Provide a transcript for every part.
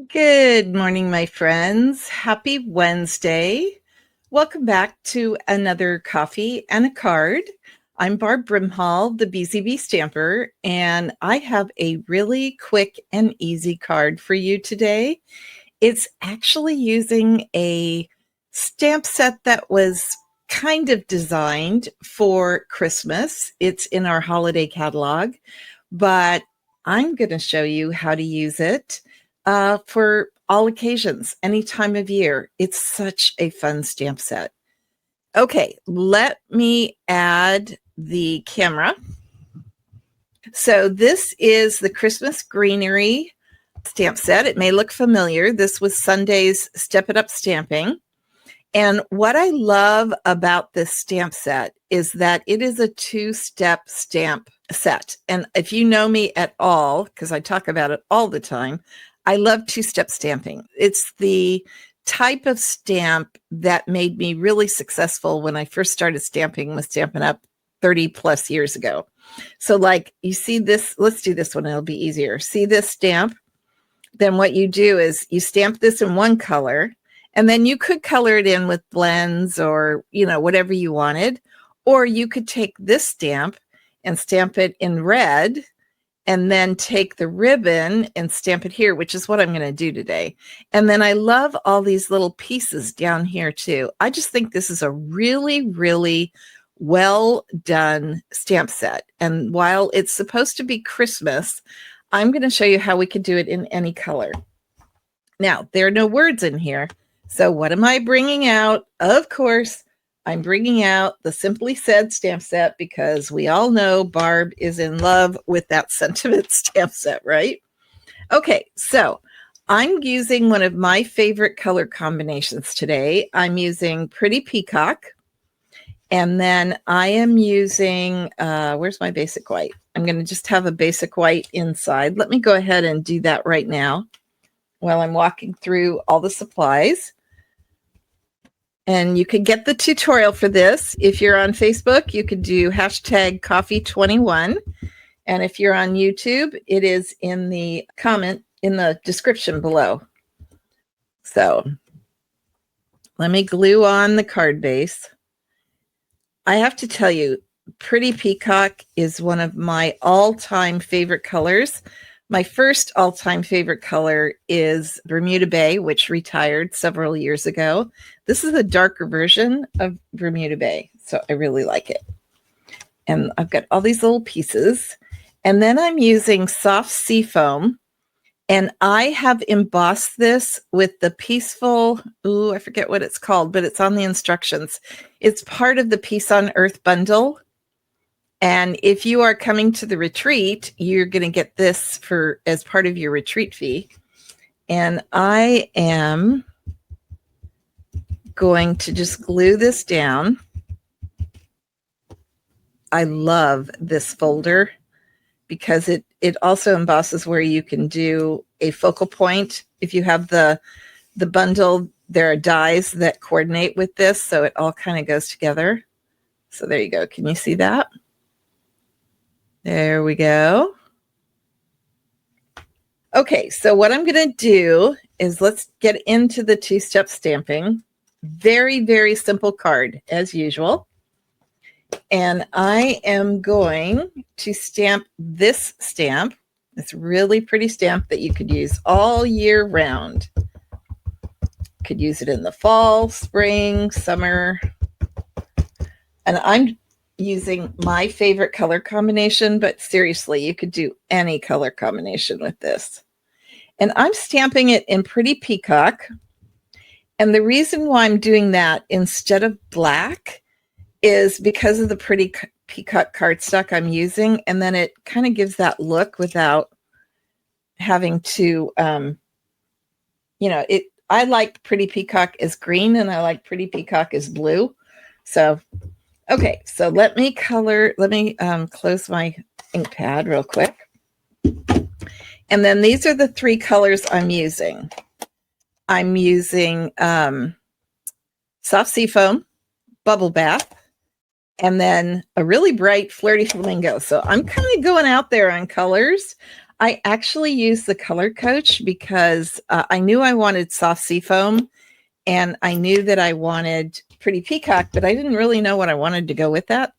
Good morning, my friends. Happy Wednesday. Welcome back to another coffee and a card. I'm 𝗏𝗏𝗁𝗁, the 𝗏𝗍𝗵 stamper, and I have a really quick and easy card for you today. It's actually using a stamp set that was kind of designed for Christmas. It's in our holiday catalog, but I'm going to show you how to use it for all occasions, any time of year. It's such a fun stamp set. Okay, let me add the camera. So this is the Christmas Greenery Stamp Set. It may look familiar. This was Sunday's Step It Up stamping. And what I love about this stamp set is that it is a two-step stamp set. And if you know me at all, because I talk about it all the time, I love two-step stamping. It's the type of stamp that made me really successful when I first started stamping with Stampin' Up! 30 plus years ago. So like you see this, let's do this one, it'll be easier. See this stamp? Then what you do is you stamp this in one color, and then you could color it in with blends or, whatever you wanted. Or you could take this stamp and stamp it in red, and then take the ribbon and stamp it here, which is what I'm going to do today. And then I love all these little pieces down here too. I just think this is a really, really well done stamp set. And while it's supposed to be Christmas, I'm going to show you how we can do it in any color. Now, there are no words in here. So what am I bringing out? Of course, I'm bringing out the Simply Said stamp set, because we all know Barb is in love with that sentiment stamp set, right? Okay, so I'm using one of my favorite color combinations today. I'm using Pretty Peacock, and then I am using, where's my basic white? I'm going to just have a basic white inside. Let me go ahead and do that right now while I'm walking through all the supplies. And you can get the tutorial for this. If you're on Facebook, you could do #coffee21. And if you're on YouTube, it is in the comment in the description below. So let me glue on the card base. I have to tell you, Pretty Peacock is one of my all-time favorite colors. My first all-time favorite color is Bermuda Bay, which retired several years ago. This is a darker version of Bermuda Bay, so I really like it. And I've got all these little pieces. And then I'm using soft sea foam, and I have embossed this with the Peaceful, I forget what it's called, but it's on the instructions. It's part of the Peace on Earth bundle. And if you are coming to the retreat, you're going to get this as part of your retreat fee. And I am going to just glue this down. I love this folder because it also embosses where you can do a focal point. If you have the bundle, there are dies that coordinate with this, so it all kind of goes together. So there you go. Can you see that? There we go. Okay, so what I'm going to do is let's get into the two-step stamping. Very, very simple card, as usual. And I am going to stamp this stamp. It's really pretty stamp that you could use all year round. Could use it in the fall, spring, summer. And I'm using my favorite color combination, but seriously, you could do any color combination with this. And I'm stamping it in Pretty Peacock. And the reason why I'm doing that instead of black is because of the Pretty Peacock cardstock I'm using. And then it kind of gives that look without having to, I like Pretty Peacock as green, and I like Pretty Peacock as blue. So okay, so let me close my ink pad real quick. And then these are the three colors I'm using. I'm using soft sea foam, bubble bath, and then a really bright flirty flamingo. So I'm kind of going out there on colors. I actually used the Color Coach because I knew I wanted soft seafoam, and I knew that I wanted Pretty Peacock, but I didn't really know what I wanted to go with that.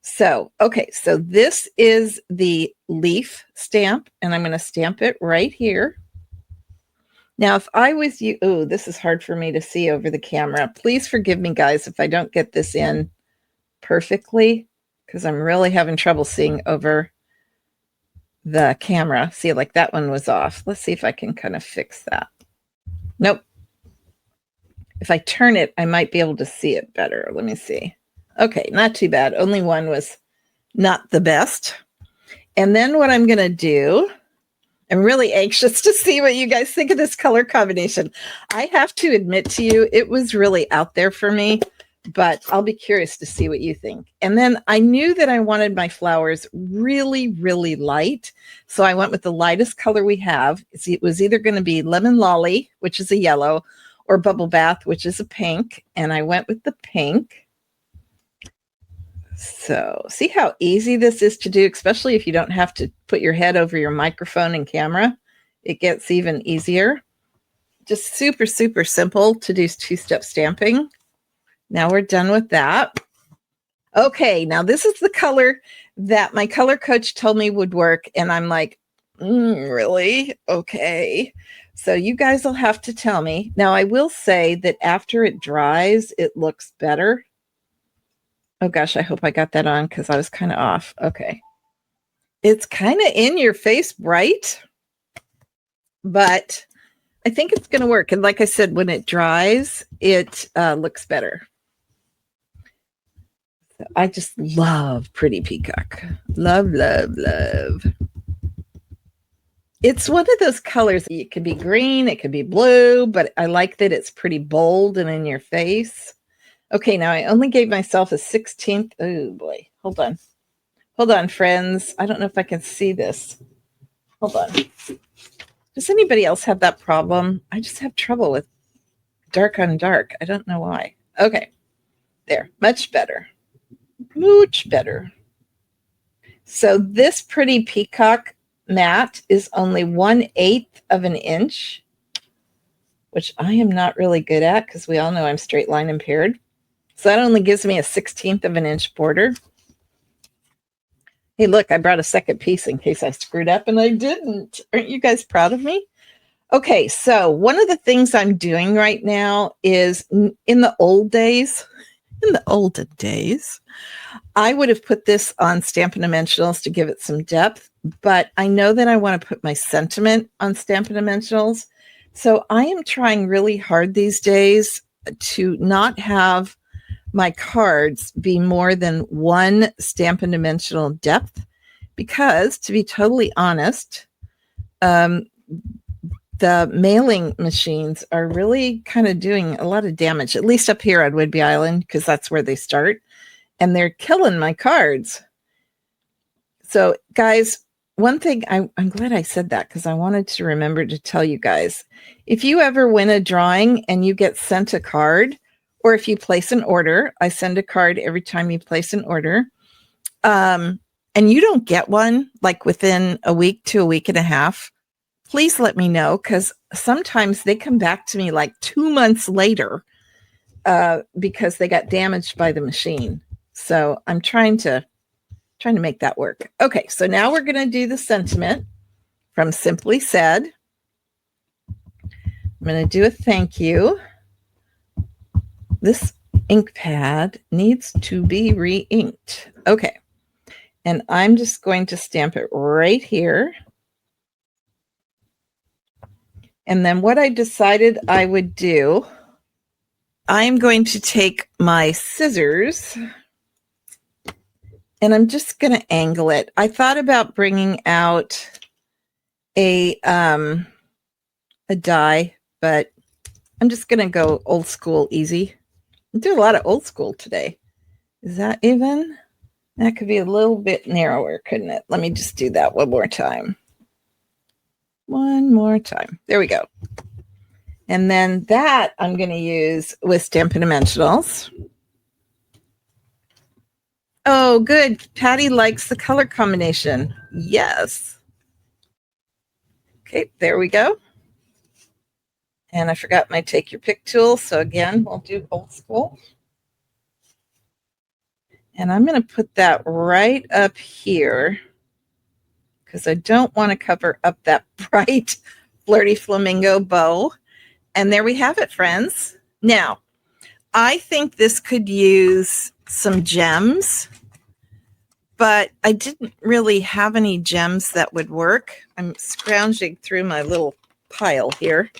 So, okay, so this is the leaf stamp, and I'm going to stamp it right here. Now, if I was you, oh, this is hard for me to see over the camera. Please forgive me, guys, if I don't get this in perfectly, because I'm really having trouble seeing over the camera. See, like that one was off. Let's see if I can kind of fix that. Nope. If I turn it, I might be able to see it better. Let me see. Okay, not too bad. Only one was not the best. And then what I'm going to do, I'm really anxious to see what you guys think of this color combination. I have to admit to you, it was really out there for me, but I'll be curious to see what you think. And then I knew that I wanted my flowers really, really light. So I went with the lightest color we have. It was either going to be Lemon Lolly, which is a yellow, or Bubble Bath, which is a pink. And I went with the pink. So see how easy this is to do, especially if you don't have to put your head over your microphone and camera. It gets even easier. Just super, super simple to do two-step stamping. Now we're done with that. Okay, now this is the color that my color coach told me would work. And I'm like, really? Okay. So you guys will have to tell me. Now I will say that after it dries, it looks better. Oh gosh, I hope I got that on because I was kind of off. Okay. It's kind of in your face bright, but I think it's going to work. And like I said, when it dries, it looks better. So I just love Pretty Peacock. Love, love, love. It's one of those colors. It could be green, it could be blue, but I like that it's pretty bold and in your face. Okay, now I only gave myself a 16th. Oh boy, hold on. Hold on, friends. I don't know if I can see this. Hold on. Does anybody else have that problem? I just have trouble with dark on dark. I don't know why. Okay, there, much better. Much better. So this Pretty Peacock mat is only 1/8 of an inch, which I am not really good at because we all know I'm straight line impaired. So that only gives me a 1/16 of an inch border. Hey, look, I brought a second piece in case I screwed up, and I didn't. Aren't you guys proud of me? Okay, so one of the things I'm doing right now is in the olden days, I would have put this on Stampin' Dimensionals to give it some depth, but I know that I want to put my sentiment on Stampin' Dimensionals. So I am trying really hard these days to not have my cards be more than one Stampin' Dimensional depth, because to be totally honest, the mailing machines are really kind of doing a lot of damage, at least up here on Whidbey Island, because that's where they start, and they're killing my cards. So guys, one thing, I'm glad I said that because I wanted to remember to tell you guys, if you ever win a drawing and you get sent a card, or if you place an order, I send a card every time you place an order, and you don't get one like within a week to a week and a half, please let me know, because sometimes they come back to me like 2 months later because they got damaged by the machine. So I'm trying to make that work. Okay, so now we're going to do the sentiment from Simply Said. I'm going to do a thank you. This ink pad needs to be re-inked. Okay, and I'm just going to stamp it right here. And then what I decided I would do, I'm going to take my scissors and I'm just going to angle it. I thought about bringing out a die, but I'm just going to go old school easy. I do a lot of old school today. Is that even? That could be a little bit narrower, couldn't it? Let me just do that one more time. One more time. There we go. And then that I'm going to use with Stampin' Dimensionals. Oh, good. Patty likes the color combination. Yes. Okay, there we go. And I forgot my take your pick tool. So again, we'll do old school. And I'm going to put that right up here because I don't want to cover up that bright flirty flamingo bow. And there we have it, friends. Now, I think this could use some gems, but I didn't really have any gems that would work. I'm scrounging through my little pile here.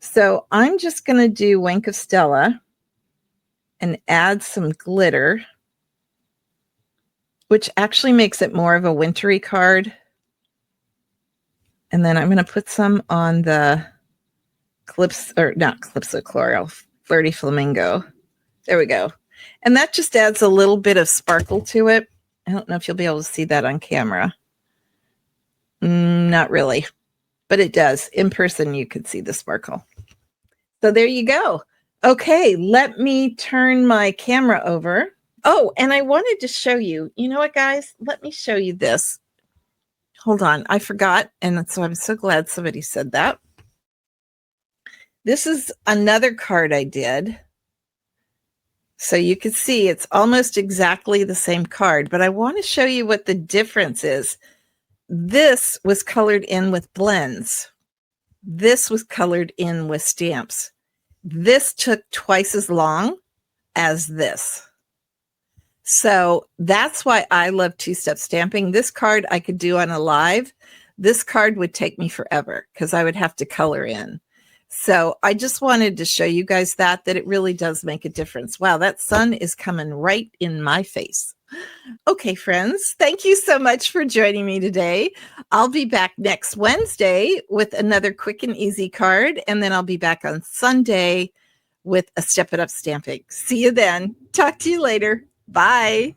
So I'm just going to do 𝗥𝗲𝗁 and add some glitter, which actually makes it more of a wintry card. And then I'm going to put some on the 𝗥𝗲𝗁, flirty flamingo. There we go. And that just adds a little bit of sparkle to it. I don't know if you'll be able to see that on camera. Not really, but it does. In person, you could see the sparkle. So there you go. Okay, let me turn my camera over. Oh, and I wanted to show you, you know what, guys? Let me show you this. Hold on, I forgot. And so I'm so glad somebody said that. This is another card I did. So you can see it's almost exactly the same card, but I want to show you what the difference is. This was colored in with blends. This was colored in with stamps. This took twice as long as this. So that's why I love two-step stamping. This card I could do on a live. This card would take me forever because I would have to color in. So I just wanted to show you guys that it really does make a difference. Wow, that sun is coming right in my face. Okay, friends, thank you so much for joining me today. I'll be back next Wednesday with another quick and easy card, and then I'll be back on Sunday with a Step It Up stamping. See you then. Talk to you later. Bye.